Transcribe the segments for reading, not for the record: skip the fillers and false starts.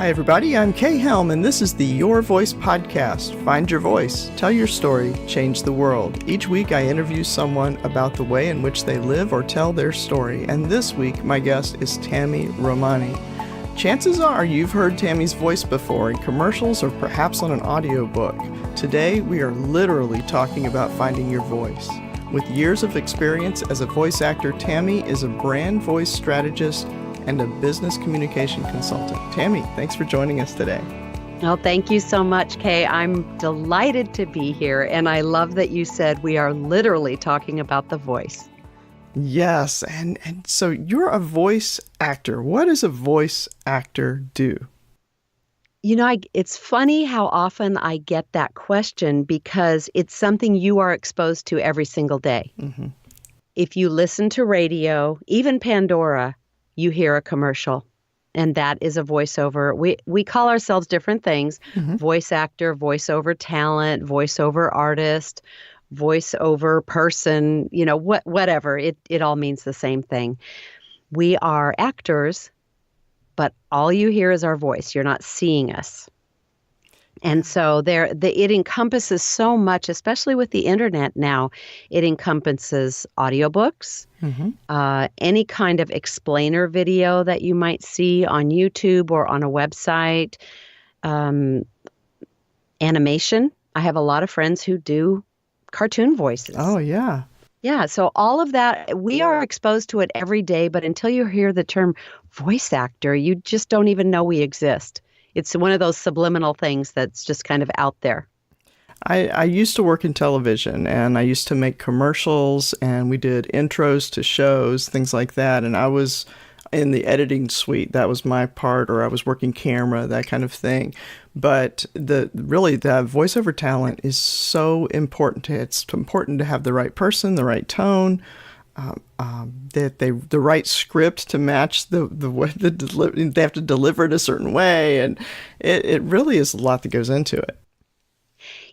Hi, everybody. I'm Kay Helm, and this is the Your Voice podcast. Find your voice, tell your story, change the world. Each week, I interview someone about the way in which they live or tell their story. And this week, my guest is Tami Romani. Chances are you've heard Tami's voice before in commercials or perhaps on an audiobook. Today, we are literally talking about finding your voice. With years of experience as a voice actor, Tami is a brand voice strategist and a business communication consultant. Tami, thanks for joining us today. Well, thank you so much, Kay. I'm delighted to be here, and I love that you said we are literally talking about the voice. Yes, and so you're a voice actor. What does a voice actor do? You know, it's funny how often I get that question because it's something you are exposed to every single day. Mm-hmm. If you listen to radio, even Pandora, you hear a commercial, and that is a voiceover. We call ourselves different things: voice actor, voiceover talent, voiceover artist, voiceover person, whatever. It all means the same thing. We are actors, but all you hear is our voice. You're not seeing us. And so it encompasses so much, especially with the internet now. It encompasses audiobooks, any kind of explainer video that you might see on YouTube or on a website, animation. I have a lot of friends who do cartoon voices. Oh, yeah. Yeah, so all of that, we are exposed to it every day, but until you hear the term voice actor, you just don't even know we exist. It's one of those subliminal things that's just kind of out there. I used to work in television, and I used to make commercials, and we did intros to shows, things like that. And I was in the editing suite. That was my part, or I was working camera, that kind of thing. But the voiceover talent is so important. It's important to have the right person, the right tone, the right script to match the way they have to deliver it a certain way, and it really is a lot that goes into it.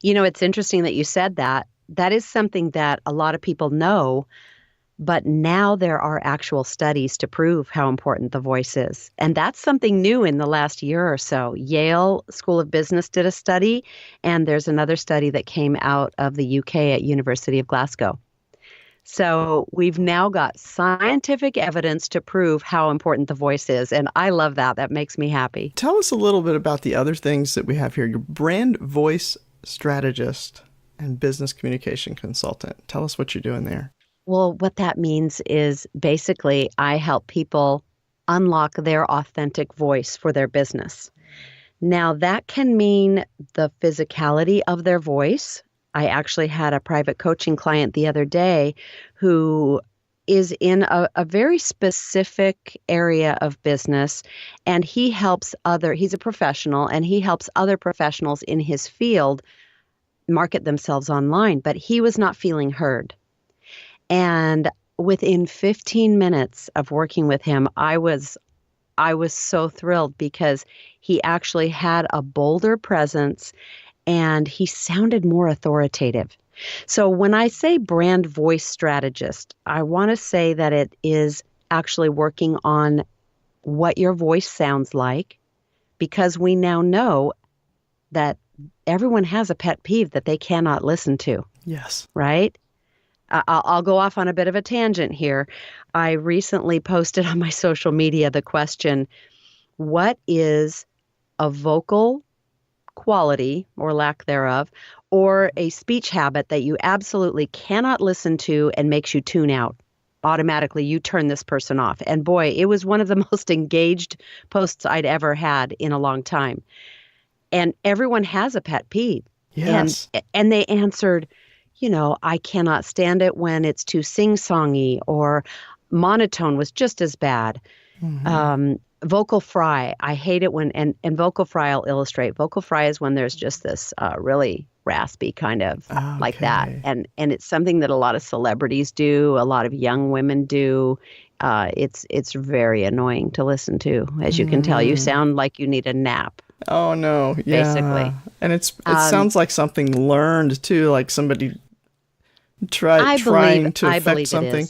You know, it's interesting that you said that. That is something that a lot of people know, but now there are actual studies to prove how important the voice is, and that's something new in the last year or so. Yale School of Business did a study, and there's another study that came out of the UK at University of Glasgow. So we've now got scientific evidence to prove how important the voice is, and I love that. That makes me happy. Tell us a little bit about the other things that we have here. Your brand voice strategist and business communication consultant. Tell us what you're doing there. Well, what that means is basically I help people unlock their authentic voice for their business. Now, that can mean the physicality of their voice. I actually had a private coaching client the other day who is in a very specific area of business, and he's a professional, and he helps other professionals in his field market themselves online, but he was not feeling heard. And within 15 minutes of working with him, I was so thrilled because he actually had a bolder presence and he sounded more authoritative. So when I say brand voice strategist, I want to say that it is actually working on what your voice sounds like, because we now know that everyone has a pet peeve that they cannot listen to. Yes. Right? I'll go off on a bit of a tangent here. I recently posted on my social media the question, what is a vocal quality or lack thereof, or a speech habit that you absolutely cannot listen to and makes you tune out? Automatically, you turn this person off. And boy, it was one of the most engaged posts I'd ever had in a long time. And everyone has a pet peeve. Yes. And they answered, I cannot stand it when it's too sing-songy, or monotone was just as bad. Mm-hmm. Vocal fry, I hate it when, and vocal fry, I'll illustrate. Vocal fry is when there's just this really raspy kind of like that. And it's something that a lot of celebrities do, a lot of young women do. It's very annoying to listen to. As you can tell, you sound like you need a nap. Oh, no. Yeah. Basically. And it sounds like something learned, too, like somebody trying to affect something.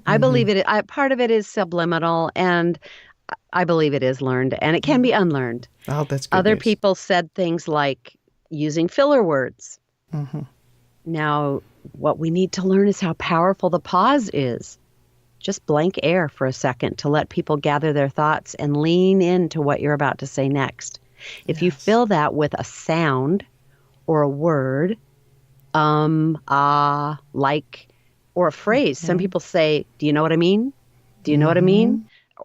I believe it. Part of it is subliminal, and I believe it is learned, and it can be unlearned. Oh, that's good Other news. people said things like using filler words. Mm-hmm. Now, what we need to learn is how powerful the pause is. Just blank air for a second to let people gather their thoughts and lean into what you're about to say next. If you Yes. fill that with a sound or a word, like, or a phrase. Some people say, do you know what I mean? Do you know what I mean? Mm-hmm.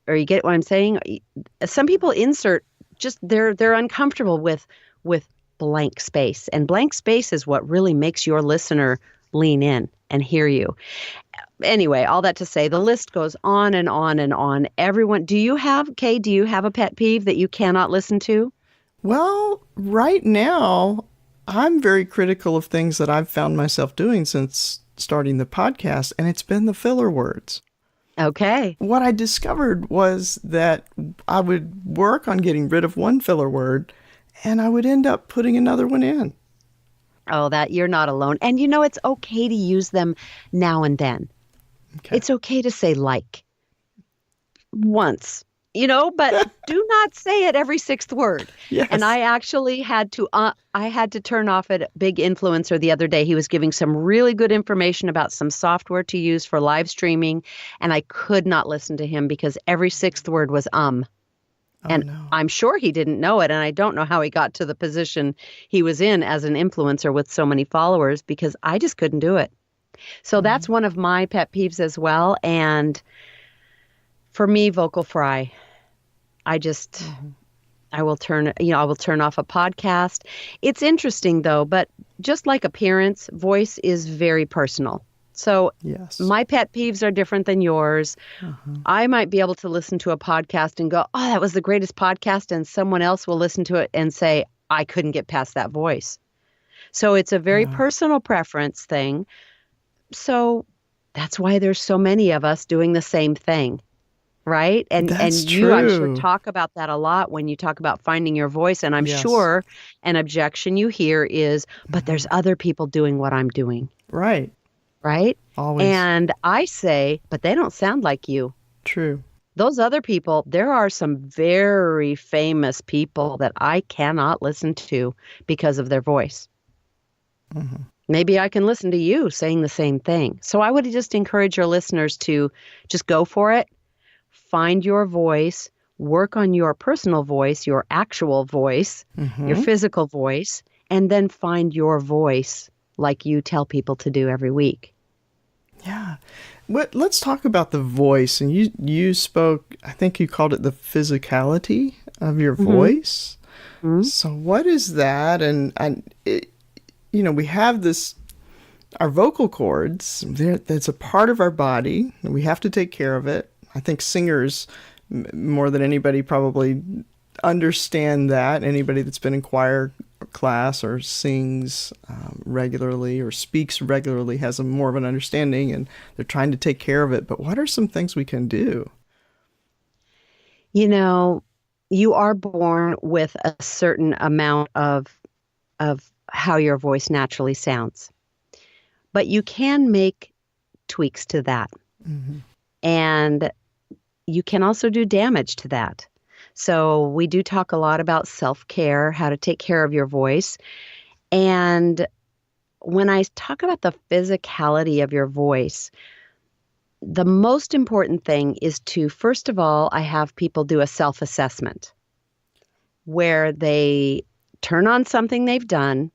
Or you get what I'm saying? Some people insert just they're uncomfortable with blank space. And blank space is what really makes your listener lean in and hear you. Anyway, all that to say, the list goes on and on and on. Everyone, do you have a pet peeve that you cannot listen to? Well, right now, I'm very critical of things that I've found myself doing since starting the podcast, and it's been the filler words. Okay. What I discovered was that I would work on getting rid of one filler word, and I would end up putting another one in. Oh, that you're not alone. And it's okay to use them now and then. Okay. It's okay to say like once, but do not say it every sixth word. Yes. And I actually had to turn off a big influencer the other day. He was giving some really good information about some software to use for live streaming. And I could not listen to him because every sixth word was Oh, and no. I'm sure he didn't know it. And I don't know how he got to the position he was in as an influencer with so many followers because I just couldn't do it. So that's one of my pet peeves as well. And for me, vocal fry. I will turn off a podcast. It's interesting though, but just like appearance, voice is very personal. So Yes. my pet peeves are different than yours. I might be able to listen to a podcast and go, oh, that was the greatest podcast. And someone else will listen to it and say, I couldn't get past that voice. So it's a very personal preference thing. So that's why there's so many of us doing the same thing. Right. And That's you, I'm sure, true. talk about that a lot when you talk about finding your voice. And I'm Yes. sure an objection you hear is, but there's other people doing what I'm doing. Right. Right. Always. And I say, but they don't sound like you. True. Those other people, there are some very famous people that I cannot listen to because of their voice. Maybe I can listen to you saying the same thing. So I would just encourage your listeners to just go for it. Find your voice, work on your personal voice, your actual voice, your physical voice, and then find your voice like you tell people to do every week. Yeah. Let's talk about the voice. And you spoke, I think you called it the physicality of your voice. So what is that? And we have this, our vocal cords, that's a part of our body. And we have to take care of it. I think singers, more than anybody, probably understand that. Anybody that's been in choir class or sings regularly or speaks regularly has more of an understanding, and they're trying to take care of it. But what are some things we can do? You are born with a certain amount of how your voice naturally sounds, but you can make tweaks to that. And you can also do damage to that. So we do talk a lot about self-care, how to take care of your voice. And when I talk about the physicality of your voice, the most important thing is to, first of all, I have people do a self-assessment where they turn on something they've done,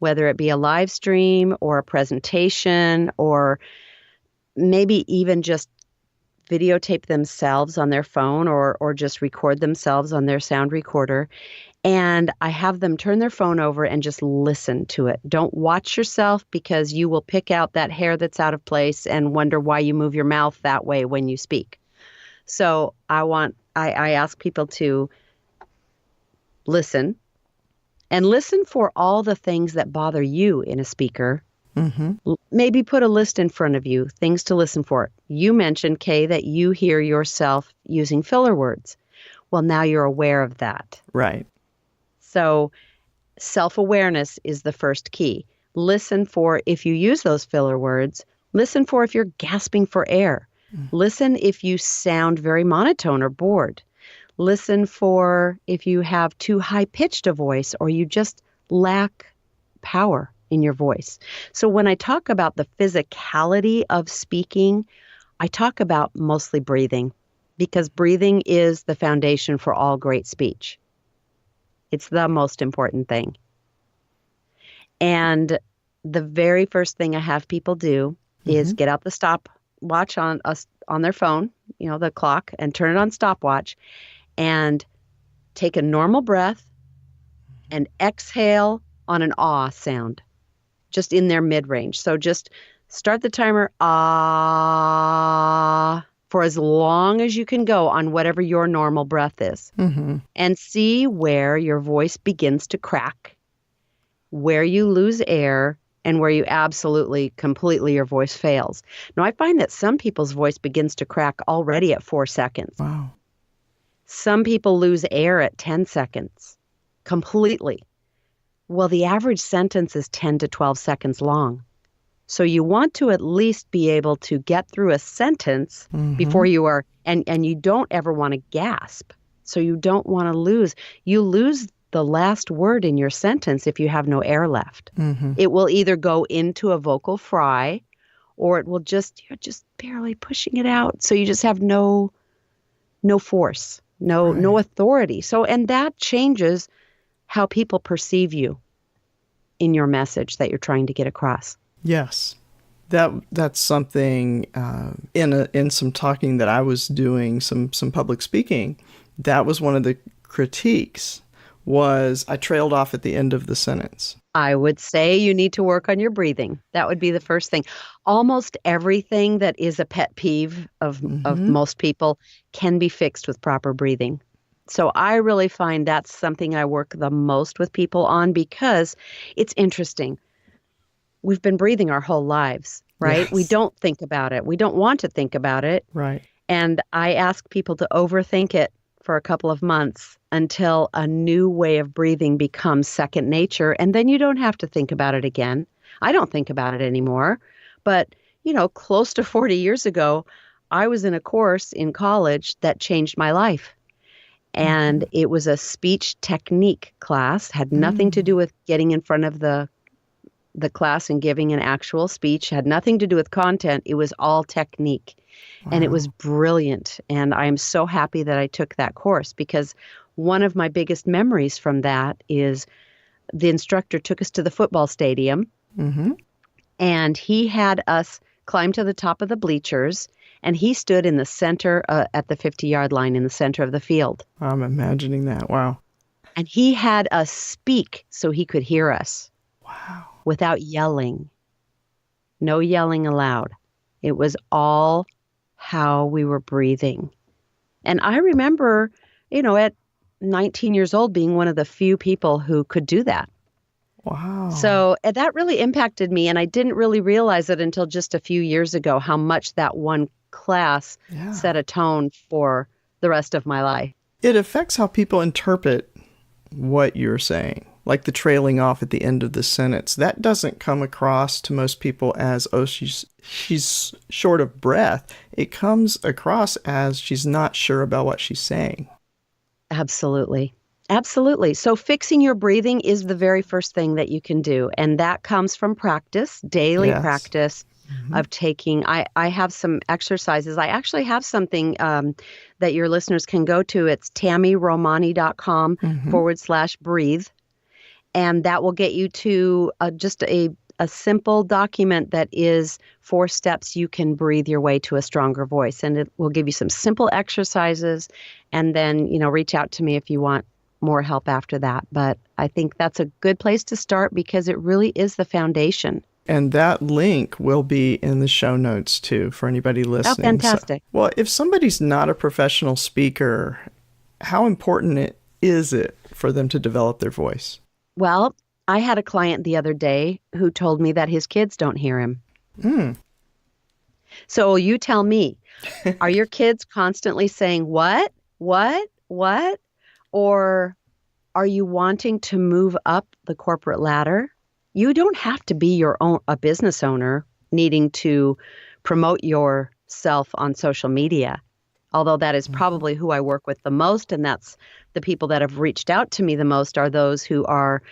whether it be a live stream or a presentation, or maybe even just videotape themselves on their phone or just record themselves on their sound recorder. And I have them turn their phone over and just listen to it. Don't watch yourself because you will pick out that hair that's out of place and wonder why you move your mouth that way when you speak. So I ask people to listen and listen for all the things that bother you in a speaker. Maybe put a list in front of you, things to listen for. You mentioned, Kay, that you hear yourself using filler words. Well, now you're aware of that. Right. So self-awareness is the first key. Listen for if you use those filler words. Listen for if you're gasping for air. Listen if you sound very monotone or bored. Listen for if you have too high-pitched a voice or you just lack power in your voice. So when I talk about the physicality of speaking, I talk about mostly breathing, because breathing is the foundation for all great speech. It's the most important thing. And the very first thing I have people do is get out the stopwatch on their phone, the clock, and turn it on stopwatch and take a normal breath and exhale on an ah sound, just in their mid-range. So just start the timer, ah, for as long as you can go on whatever your normal breath is. And see where your voice begins to crack, where you lose air, and where you absolutely, completely, your voice fails. Now, I find that some people's voice begins to crack already at 4 seconds. Wow. Some people lose air at 10 seconds, completely. Well, the average sentence is 10 to 12 seconds long. So you want to at least be able to get through a sentence before you are, and you don't ever want to gasp. So you don't want to lose. You lose the last word in your sentence if you have no air left. It will either go into a vocal fry, or it will you're just barely pushing it out. So you just have no force, no authority. So, and that changes how people perceive you in your message that you're trying to get across. Yes. That's something in some talking that I was doing, some public speaking, that was one of the critiques, was I trailed off at the end of the sentence. I would say you need to work on your breathing. That would be the first thing. Almost everything that is a pet peeve of most people can be fixed with proper breathing. So I really find that's something I work the most with people on, because it's interesting. We've been breathing our whole lives, right? Yes. We don't think about it. We don't want to think about it. Right. And I ask people to overthink it for a couple of months until a new way of breathing becomes second nature. And then you don't have to think about it again. I don't think about it anymore. But, close to 40 years ago, I was in a course in college that changed my life. And it was a speech technique class, had nothing to do with getting in front of the class and giving an actual speech, had nothing to do with content. It was all technique. Wow. And it was brilliant. And I am so happy that I took that course, because one of my biggest memories from that is the instructor took us to the football stadium, and he had us climb to the top of the bleachers, and he stood in the center at the 50-yard line in the center of the field. I'm imagining that. Wow. And he had us speak so he could hear us. Wow. Without yelling. No yelling allowed. It was all how we were breathing. And I remember, at 19 years old, being one of the few people who could do that. Wow. So that really impacted me. And I didn't really realize it until just a few years ago, how much that one class set a tone for the rest of my life. It affects how people interpret what you're saying. Like the trailing off at the end of the sentence. That doesn't come across to most people as, oh, she's short of breath. It comes across as she's not sure about what she's saying. Absolutely. Absolutely. So fixing your breathing is the very first thing that you can do. And that comes from practice, daily practice of taking. I have some exercises. I actually have something that your listeners can go to. It's TamiRomani.com/breathe. And that will get you to just a simple document that is 4 steps you can breathe your way to a stronger voice. And it will give you some simple exercises. And then, reach out to me if you want more help after that. But I think that's a good place to start, because it really is the foundation. And that link will be in the show notes, too, for anybody listening. Oh, fantastic. So, well, if somebody's not a professional speaker, how important is it for them to develop their voice? Well, I had a client the other day who told me that his kids don't hear him. So you tell me, are your kids constantly saying, what? Or are you wanting to move up the corporate ladder? You don't have to be a business owner needing to promote your self on social media, although that is probably who I work with the most. And that's the people that have reached out to me the most are those who are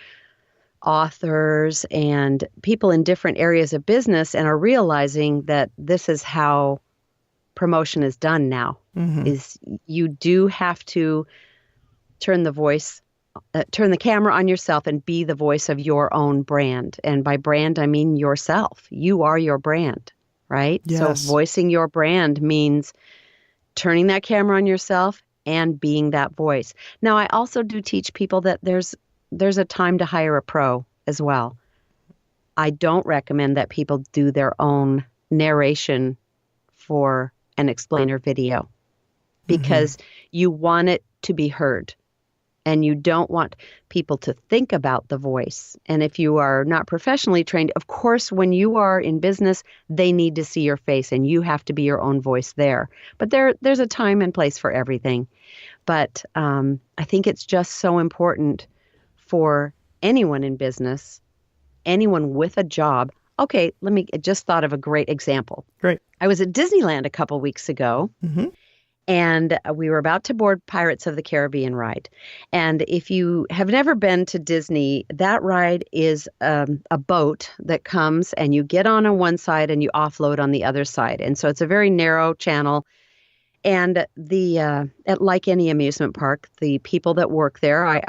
authors and people in different areas of business and are realizing that this is how promotion is done now, is you do have to turn the camera on yourself and be the voice of your own brand. And by brand, I mean yourself. You are your brand, right? So Yes. voicing your brand means turning that camera on yourself and being that voice. Now, I also do teach people that there's a time to hire a pro as well. I don't recommend that people do their own narration for an explainer video because you want it to be heard and you don't want people to think about the voice. And if you are not professionally trained, of course, when you are in business, they need to see your face and you have to be your own voice there. But there's a time and place for everything. But I think it's just so important for anyone in business, anyone with a job. Okay, I just thought of a great example. Great. I was at Disneyland a couple weeks ago, and we were about to board Pirates of the Caribbean ride. And if you have never been to Disney, that ride is a boat that comes and you get on one side and you offload on the other side. And so it's a very narrow channel. And like any amusement park, the people that work there,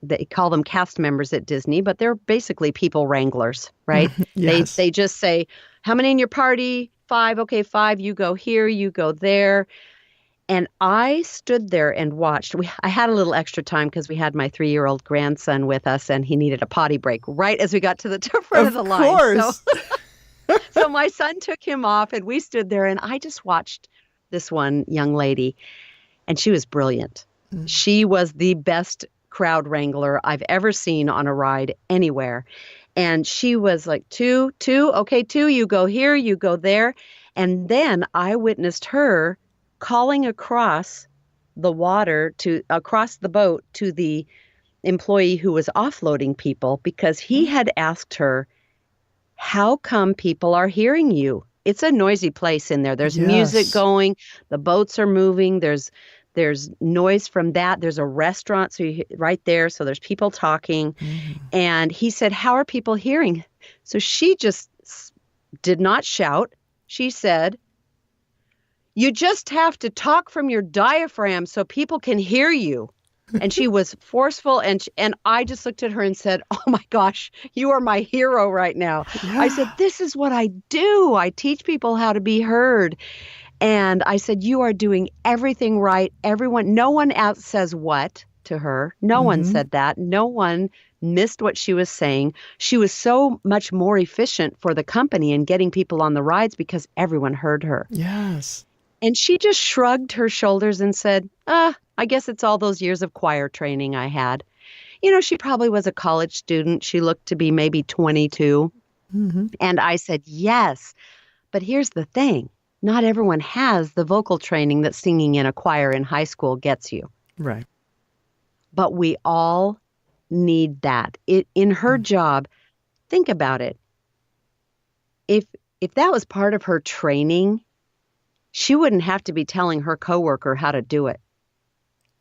they call them cast members at Disney, but they're basically people wranglers, right? Yes. They just say, how many in your party? 5. Okay, 5. You go here, you go there. And I stood there and watched. I had a little extra time because we had my 3-year-old grandson with us, and he needed a potty break right as we got to the front of the line. Of course. So my son took him off, and we stood there, and I just watched this one young lady, and she was brilliant. She was the best crowd wrangler I've ever seen on a ride anywhere. And she was like, 2, okay, 2, you go here, you go there. And then I witnessed her calling across the water across the boat to the employee who was offloading people because he had asked her, how come people are hearing you? It's a noisy place in there. There's music going, the boats are moving, there's noise from that. There's a restaurant right there, so there's people talking. And he said, how are people hearing? So she just did not shout. She said, you just have to talk from your diaphragm so people can hear you. And she was forceful, and I just looked at her and said, oh my gosh, you are my hero right now. Yeah. I said, this is what I do. I teach people how to be heard. And I said, you are doing everything right. No one else says what to her. No one said that. No one missed what she was saying. She was so much more efficient for the company in getting people on the rides because everyone heard her. Yes. And she just shrugged her shoulders and said, I guess it's all those years of choir training I had. You know, she probably was a college student. She looked to be maybe 22. And I said, yes, but here's the thing. Not everyone has the vocal training that singing in a choir in high school gets you. Right. But we all need that. In her job, think about it. If that was part of her training, she wouldn't have to be telling her coworker how to do it.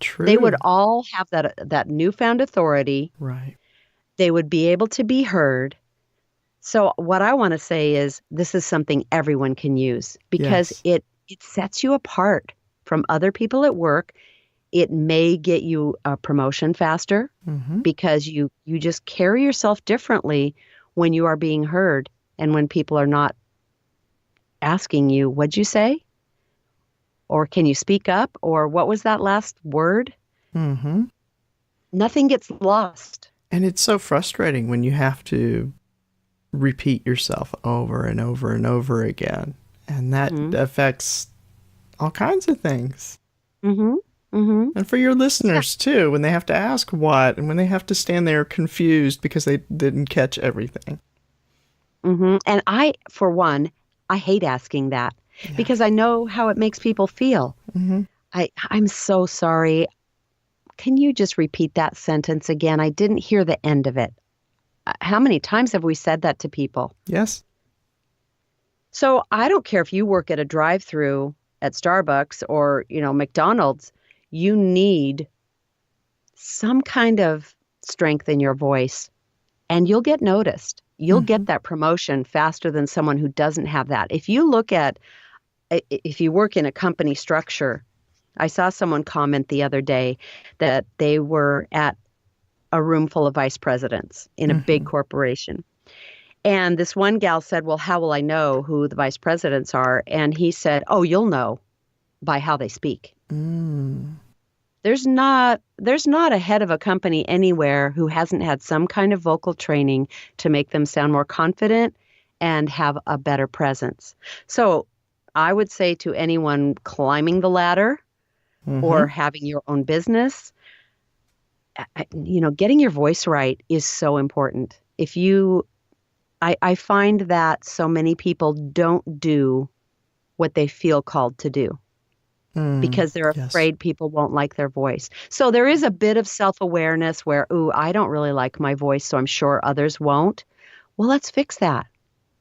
True. They would all have that newfound authority. Right. They would be able to be heard. So what I want to say is this is something everyone can use because it sets you apart from other people at work. It may get you a promotion faster because you just carry yourself differently when you are being heard and when people are not asking you, what'd you say? Or can you speak up? Or what was that last word? Nothing gets lost. And it's so frustrating when you have to repeat yourself over and over and over again. And that affects all kinds of things. And for your listeners, too, when they have to ask what, and when they have to stand there confused because they didn't catch everything. And for one, I hate asking that because I know how it makes people feel. I'm so sorry. Can you just repeat that sentence again? I didn't hear the end of it. How many times have we said that to people? Yes. So I don't care if you work at a drive-through at Starbucks or, McDonald's, you need some kind of strength in your voice and you'll get noticed. You'll Mm-hmm. get that promotion faster than someone who doesn't have that. If you work in a company structure, I saw someone comment the other day that they were at a room full of vice presidents in a big Mm-hmm. corporation. And this one gal said, well, how will I know who the vice presidents are? And he said, oh, you'll know by how they speak. Mm. There's not a head of a company anywhere who hasn't had some kind of vocal training to make them sound more confident and have a better presence. So I would say to anyone climbing the ladder or Mm-hmm. having your own business, getting your voice right is so important. I find that so many people don't do what they feel called to do because they're Yes. afraid people won't like their voice. So there is a bit of self-awareness where, ooh, I don't really like my voice, so I'm sure others won't. Well, let's fix that.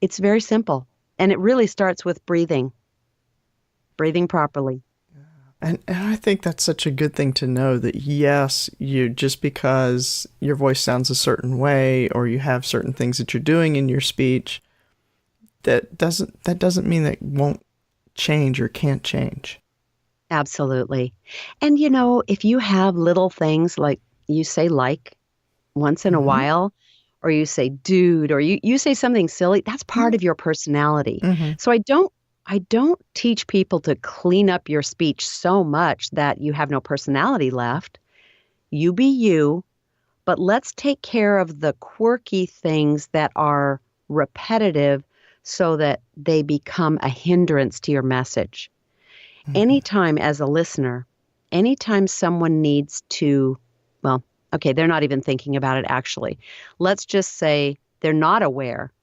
It's very simple. And it really starts with breathing properly. And I think that's such a good thing to know that yes, you just because your voice sounds a certain way or you have certain things that you're doing in your speech, that doesn't mean that it won't change or can't change. Absolutely. And if you have little things like you say like once in a Mm-hmm. while, or you say dude, or you say something silly, that's part of your personality. Mm-hmm. So I don't teach people to clean up your speech so much that you have no personality left. You be you, but let's take care of the quirky things that are repetitive so that they become a hindrance to your message. Mm-hmm. Anytime as a listener, anytime someone needs to, well, okay, they're not even thinking about it actually. Let's just say they're not aware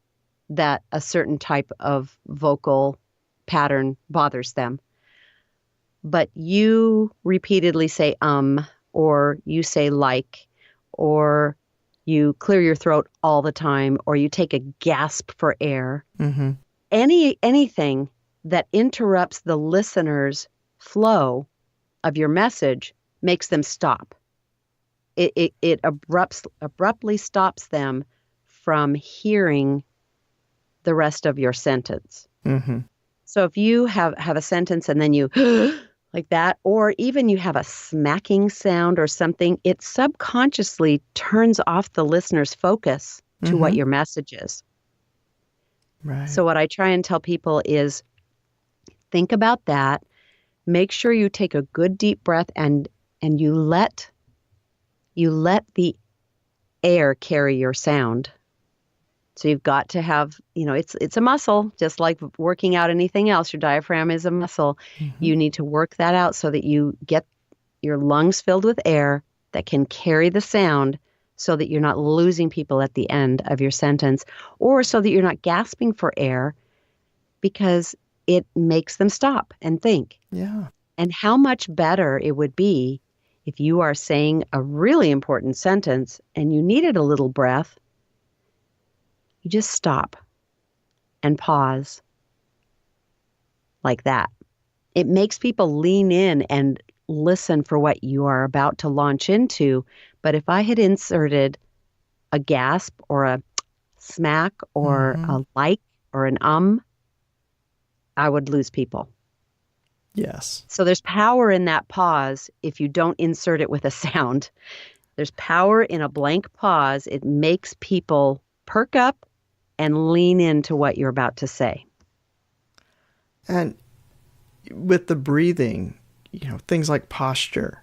that a certain type of vocal pattern bothers them, but you repeatedly say or you say like, or you clear your throat all the time, or you take a gasp for air. Mm-hmm. Anything that interrupts the listener's flow of your message makes them stop. It abruptly stops them from hearing the rest of your sentence. Mm-hmm. So if you have a sentence and then you like that, or even you have a smacking sound or something, it subconsciously turns off the listener's focus to what Mm-hmm. your message is. Right. So what I try and tell people is think about that. Make sure you take a good deep breath and you let the air carry your sound. So you've got to have, it's a muscle, just like working out anything else. Your diaphragm is a muscle. Mm-hmm. You need to work that out so that you get your lungs filled with air that can carry the sound so that you're not losing people at the end of your sentence, or so that you're not gasping for air because it makes them stop and think. Yeah. And how much better it would be if you are saying a really important sentence and you needed a little breath. You just stop and pause like that. It makes people lean in and listen for what you are about to launch into. But if I had inserted a gasp or a smack or Mm-hmm. a like or an I would lose people. Yes. So there's power in that pause if you don't insert it with a sound. There's power in a blank pause. It makes people perk up and lean into what you're about to say. And with the breathing, things like posture,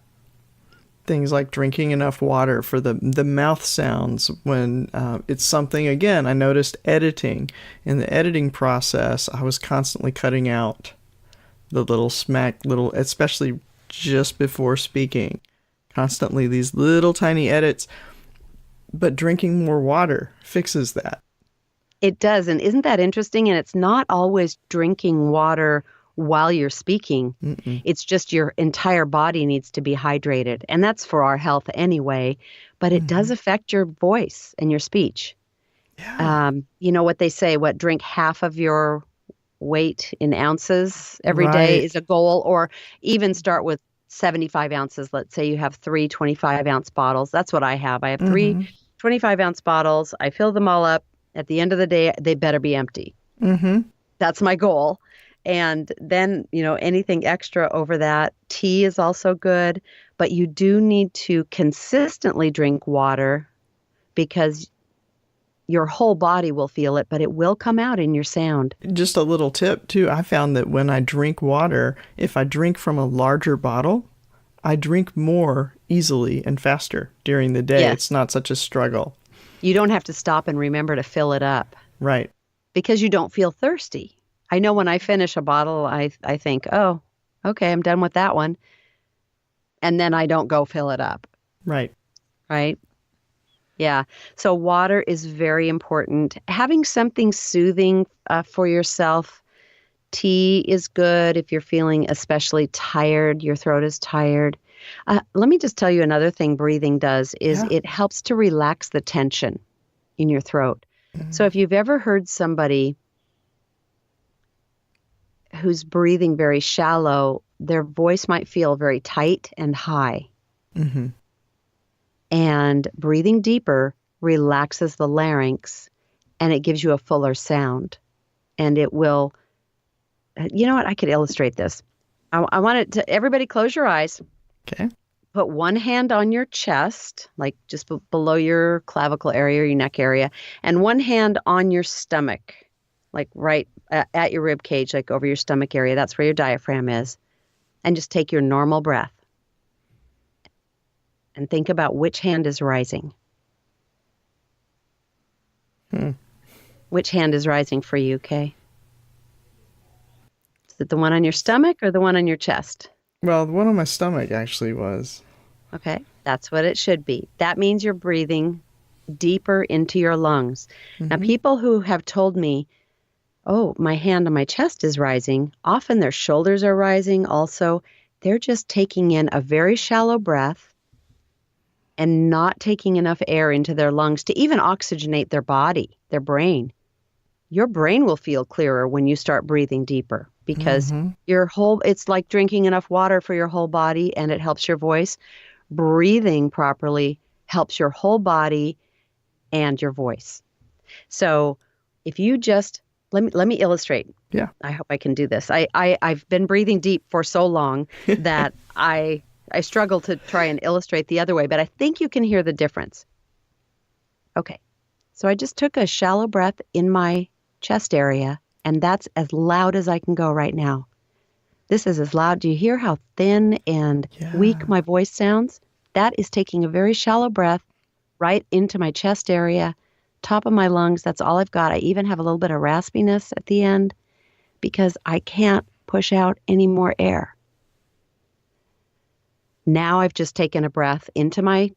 things like drinking enough water for the mouth sounds when it's something, again, I noticed editing. In the editing process, I was constantly cutting out the little, especially just before speaking, constantly these little tiny edits. But drinking more water fixes that. It does. And isn't that interesting? And it's not always drinking water while you're speaking. Mm-mm. It's just your entire body needs to be hydrated. And that's for our health anyway. But it does affect your voice and your speech. Yeah. You know what they say, drink half of your weight in ounces every day Right. is a goal, or even start with 75 ounces. Let's say you have three 25-ounce bottles. That's what I have. I have three Mm-hmm. 25-ounce bottles. I fill them all up. At the end of the day, they better be empty. Mm-hmm. That's my goal. And then, anything extra over that, tea is also good, but you do need to consistently drink water because your whole body will feel it, but it will come out in your sound. Just a little tip too. I found that when I drink water, if I drink from a larger bottle, I drink more easily and faster during the day. It's Yes. not such a struggle. You don't have to stop and remember to fill it up Right. because you don't feel thirsty. I know when I finish a bottle, I think, oh, okay, I'm done with that one. And then I don't go fill it up, Right. right? Yeah. So water is very important. Having something soothing for yourself. Tea is good if you're feeling especially tired, your throat is tired. Let me just tell you another thing breathing does is Yeah. it helps to relax the tension in your throat. So if you've ever heard somebody who's breathing very shallow, their voice might feel very tight and high. Mm-hmm. And breathing deeper relaxes the larynx and it gives you a fuller sound. And it will, you know what? I could illustrate this. I want it to, everybody close your eyes. Okay. Put one hand on your chest, like just below your clavicle area or your neck area, and one hand on your stomach, like right at your rib cage, like over your stomach area. That's where your diaphragm is. And just take your normal breath. And think about which hand is rising. Which hand is rising for you, Kay? Is it the one on your stomach or the one on your chest? Well, the one on my stomach actually was. Okay, that's what it should be. That means you're breathing deeper into your lungs. Now, people who have told me, oh, my hand on my chest is rising, often their shoulders are rising also. They're just taking in a very shallow breath and not taking enough air into their lungs to even oxygenate their body, their brain. Your brain will feel clearer when you start breathing deeper because it's like drinking enough water for your whole body and it helps your voice. Breathing properly helps your whole body and your voice. So if you just, let me illustrate. Yeah. I hope I can do this. I've been breathing deep for so long that I struggle to try and illustrate the other way, but I think you can hear the difference. Okay. So I just took a shallow breath in my chest area, and that's as loud as I can go right now. This is as loud. Do you hear how thin and weak my voice sounds? That is taking a very shallow breath right into my chest area, top of my lungs. That's all I've got. I even have a little bit of raspiness at the end because I can't push out any more air. Now I've just taken a breath into my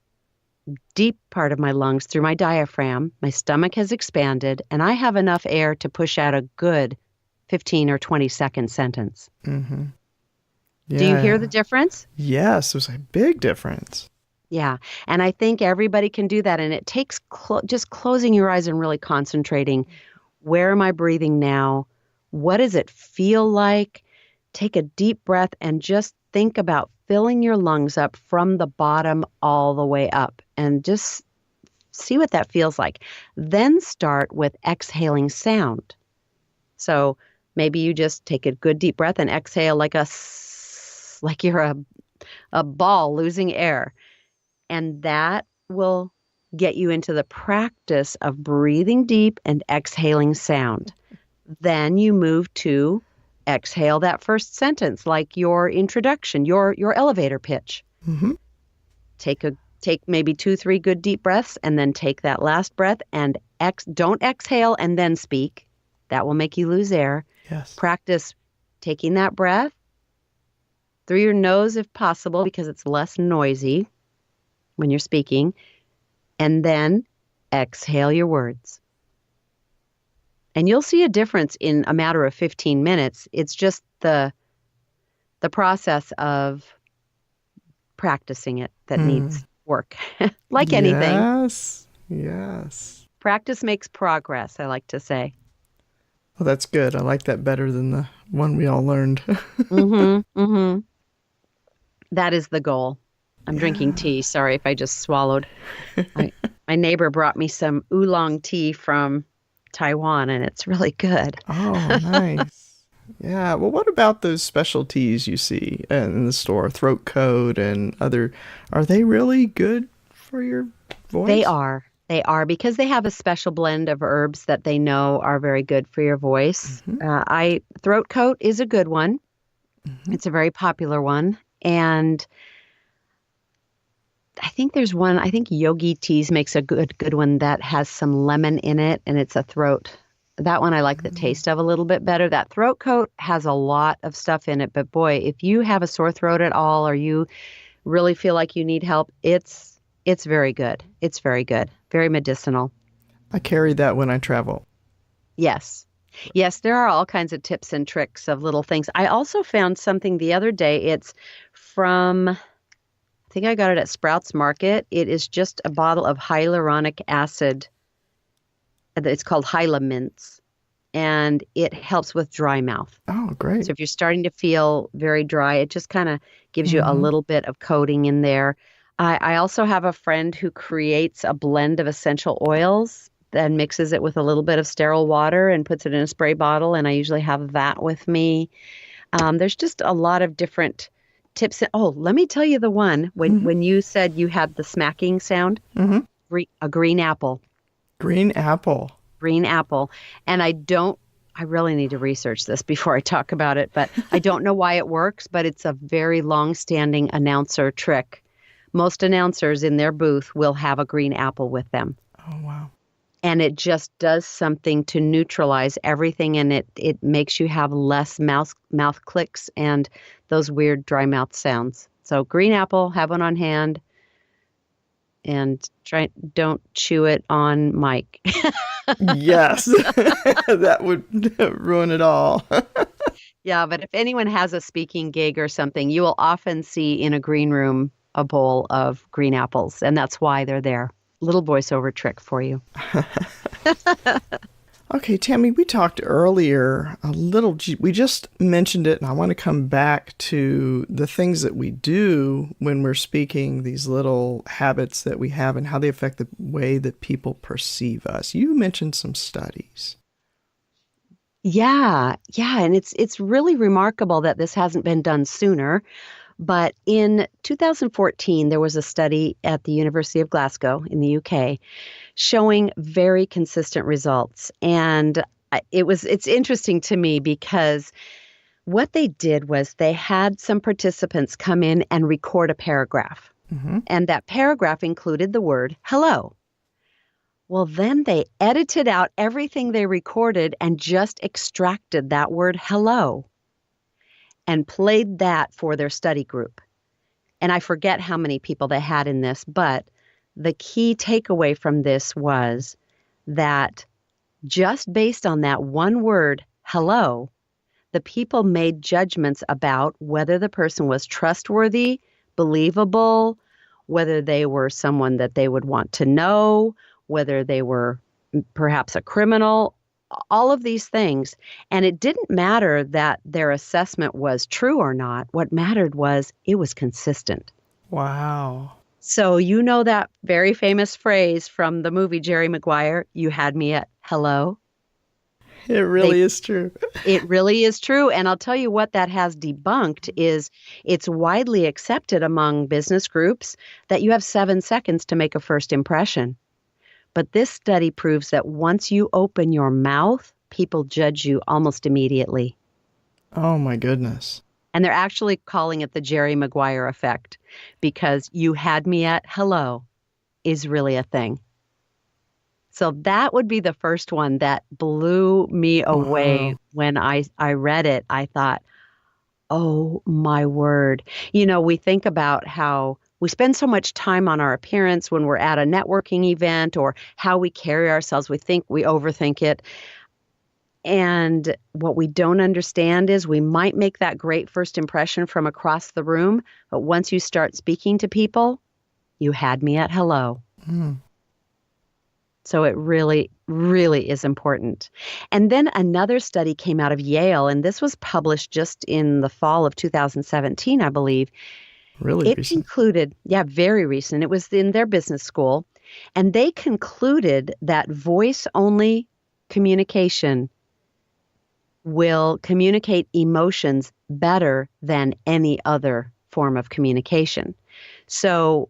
deep part of my lungs through my diaphragm. My stomach has expanded, and I have enough air to push out a good 15 or 20-second sentence. Mm-hmm. Yeah. Do you hear the difference? Yes, it was a big difference. Yeah. And I think everybody can do that. And it takes just closing your eyes and really concentrating. Where am I breathing now? What does it feel like? Take a deep breath and just think about filling your lungs up from the bottom all the way up and just see what that feels like. Then start with exhaling sound. So maybe you just take a good deep breath and exhale like you're a ball losing air. And that will get you into the practice of breathing deep and exhaling sound. Then you move to exhale that first sentence, like your introduction, your elevator pitch. Mm-hmm. Take maybe 2-3 good deep breaths, and then take that last breath and don't exhale and then speak. That will make you lose air. Yes. Practice taking that breath through your nose if possible, because it's less noisy when you're speaking, and then exhale your words. And you'll see a difference in a matter of 15 minutes. It's just the process of practicing it that needs work. Like anything. Yes. Yes. Practice makes progress, I like to say. Well, that's good. I like that better than the one we all learned. Mm-hmm. Mm-hmm. That is the goal. I'm drinking Yeah. tea. Sorry if I just swallowed. I, my neighbor brought me some oolong tea from Taiwan, and it's really good. Oh, nice. Yeah. Well, what about those specialties you see in the store, throat coat and other? Are they really good for your They voice? are. They are because they have a special blend of herbs that they know are very good for your voice. Hmm. I throat coat is a good one. Hmm. It's a very popular one, and I think there's one. I think Yogi Teas makes a good one that has some lemon in it, and it's a throat. That one I like the taste of a little bit better. That throat coat has a lot of stuff in it, but boy, if you have a sore throat at all, or you really feel like you need help, it's very good. It's very good. Very medicinal. I carry that when I travel. Yes. Yes, there are all kinds of tips and tricks of little things. I also found something the other day. It's from, I think I got it at Sprouts Market. It is just a bottle of hyaluronic acid. It's called Hyla and it helps with dry mouth. Oh, great. So if you're starting to feel very dry, it just kind of gives you a Hmm. little bit of coating in there. I also have a friend who creates a blend of essential oils and mixes it with a little bit of sterile water and puts it in a spray bottle. And I usually have that with me. There's just a lot of different tips. Oh, let me tell you the one Hmm. when you said you had the smacking sound, Hmm. a green apple. Green apple. Green apple. And I really need to research this before I talk about it, but I don't know why it works, but it's a very long-standing announcer trick. Most announcers in their booth will have a green apple with them. Oh, wow. And it just does something to neutralize everything, and it makes you have less mouth clicks and those weird dry mouth sounds. So green apple, have one on hand, and don't chew it on mic. Yes. That would ruin it all. Yeah, but if anyone has a speaking gig or something, you will often see in a green room a bowl of green apples, and that's why they're there. Little voiceover trick for you. Okay, Tammy, we talked earlier a little, we just mentioned it, and I want to come back to the things that we do when we're speaking, these little habits that we have and how they affect the way that people perceive us. You mentioned some studies. Yeah, yeah, and it's really remarkable that this hasn't been done sooner. But in 2014, there was a study at the University of Glasgow in the UK showing very consistent results. And it's interesting to me because what they did was they had some participants come in and record a paragraph. Hmm. And that paragraph included the word hello. Well, then they edited out everything they recorded and just extracted that word hello and played that for their study group. And I forget how many people they had in this, but the key takeaway from this was that just based on that one word, hello, the people made judgments about whether the person was trustworthy, believable, whether they were someone that they would want to know, whether they were perhaps a criminal, all of these things. And it didn't matter that their assessment was true or not. What mattered was it was consistent. Wow. So you know that very famous phrase from the movie Jerry Maguire, you had me at hello. It They really is true. It really is true. And I'll tell you what that has debunked is it's widely accepted among business groups that you have 7 seconds to make a first impression. But this study proves that once you open your mouth, people judge you almost immediately. Oh, my goodness. And they're actually calling it the Jerry Maguire effect because you had me at hello is really a thing. So that would be the first one that blew me away Wow. when I read it. I thought, oh my word. You know, we think about how we spend so much time on our appearance when we're at a networking event or how we carry ourselves. We think we overthink it. And what we don't understand is we might make that great first impression from across the room, but once you start speaking to people, you had me at hello. Mm. So it really, really is important. And then another study came out of Yale, and this was published just in the fall of 2017, I believe. Really It recent. concluded, very recent. It was in their business school, and they concluded that voice-only communication will communicate emotions better than any other form of communication. So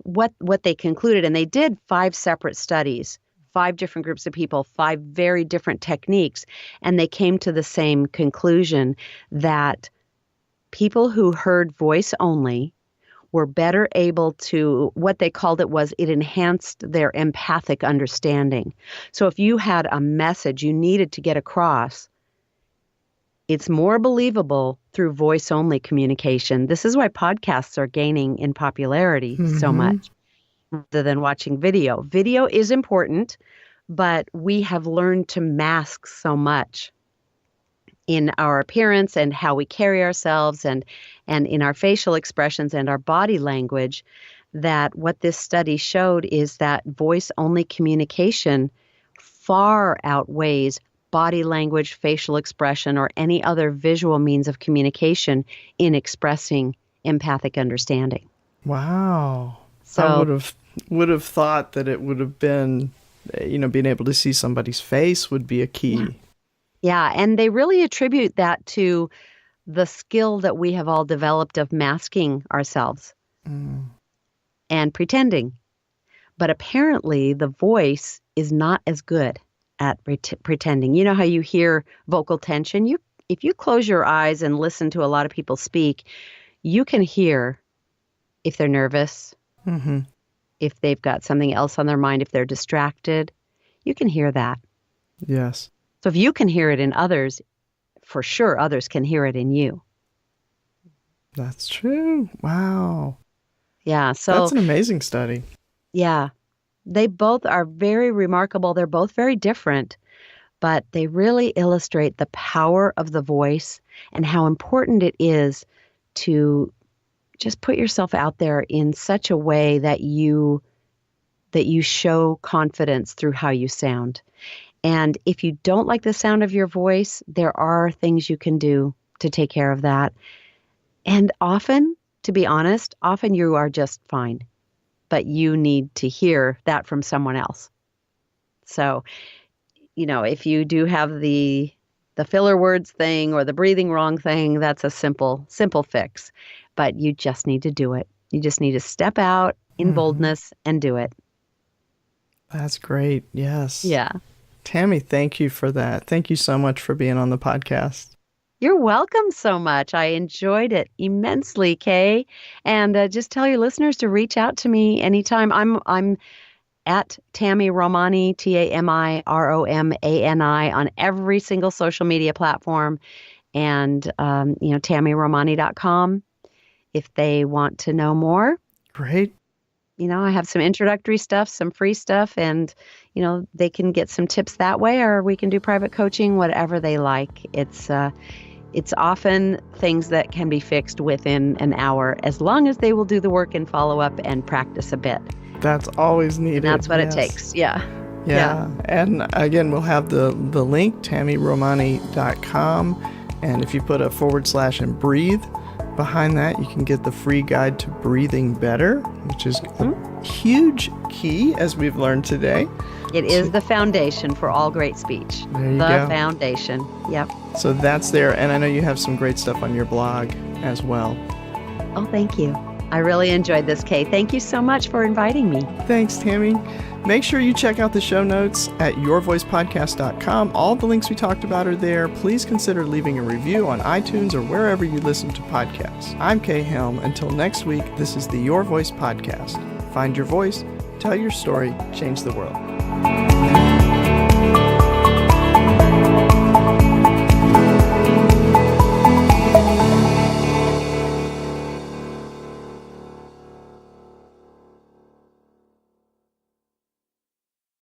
what they concluded, and they did 5 separate studies, 5 different groups of people, 5 very different techniques, and they came to the same conclusion that people who heard voice only were better able to, what they called it enhanced their empathic understanding. So if you had a message you needed to get across, it's more believable through voice-only communication. This is why podcasts are gaining in popularity so much rather than watching video. Video is important, but we have learned to mask so much in our appearance and how we carry ourselves and in our facial expressions and our body language, that what this study showed is that voice-only communication far outweighs body language, facial expression, or any other visual means of communication in expressing empathic understanding. Wow. So I would have thought that it would have been, being able to see somebody's face would be a key. Yeah, and they really attribute that to the skill that we have all developed of masking ourselves and pretending. But apparently the voice is not as good at pretending. You know how you hear vocal tension? If you close your eyes and listen to a lot of people speak, you can hear if they're nervous, if they've got something else on their mind, if they're distracted. You can hear that. Yes. So if you can hear it in others, for sure others can hear it in you. That's true. Wow. Yeah. So that's an amazing study. Yeah. They both are very remarkable. They're both very different, but they really illustrate the power of the voice and how important it is to just put yourself out there in such a way that you show confidence through how you sound. And if you don't like the sound of your voice, there are things you can do to take care of that. And often, to be honest, you are just fine, but you need to hear that from someone else. So, if you do have the filler words thing or the breathing wrong thing, that's a simple fix, but you just need to do it. You just need to step out in boldness and do it. That's great. Yes. Yeah. Tami, thank you for that. Thank you so much for being on the podcast. You're welcome so much. I enjoyed it immensely, Kay. And just tell your listeners to reach out to me anytime. I'm at Tami Romani, TamiRomani, on every single social media platform, and TamiRomani.com if they want to know more. Great. I have some introductory stuff, some free stuff, and they can get some tips that way, or we can do private coaching, whatever they like. It's often things that can be fixed within an hour, as long as they will do the work and follow up and practice a bit. That's always needed. And that's what it takes. Yeah. And again, we'll have the link, TamiRomani.com. And if you put a / and breathe behind that, you can get the free guide to breathing better, which is a huge key, as we've learned today. It is the foundation for all great speech. There you go. The foundation. Yep. So that's there. And I know you have some great stuff on your blog as well. Oh, thank you. I really enjoyed this, Kay. Thank you so much for inviting me. Thanks, Tami. Make sure you check out the show notes at yourvoicepodcast.com. All the links we talked about are there. Please consider leaving a review on iTunes or wherever you listen to podcasts. I'm Kay Helm. Until next week, this is the Your Voice Podcast. Find your voice, tell your story, change the world.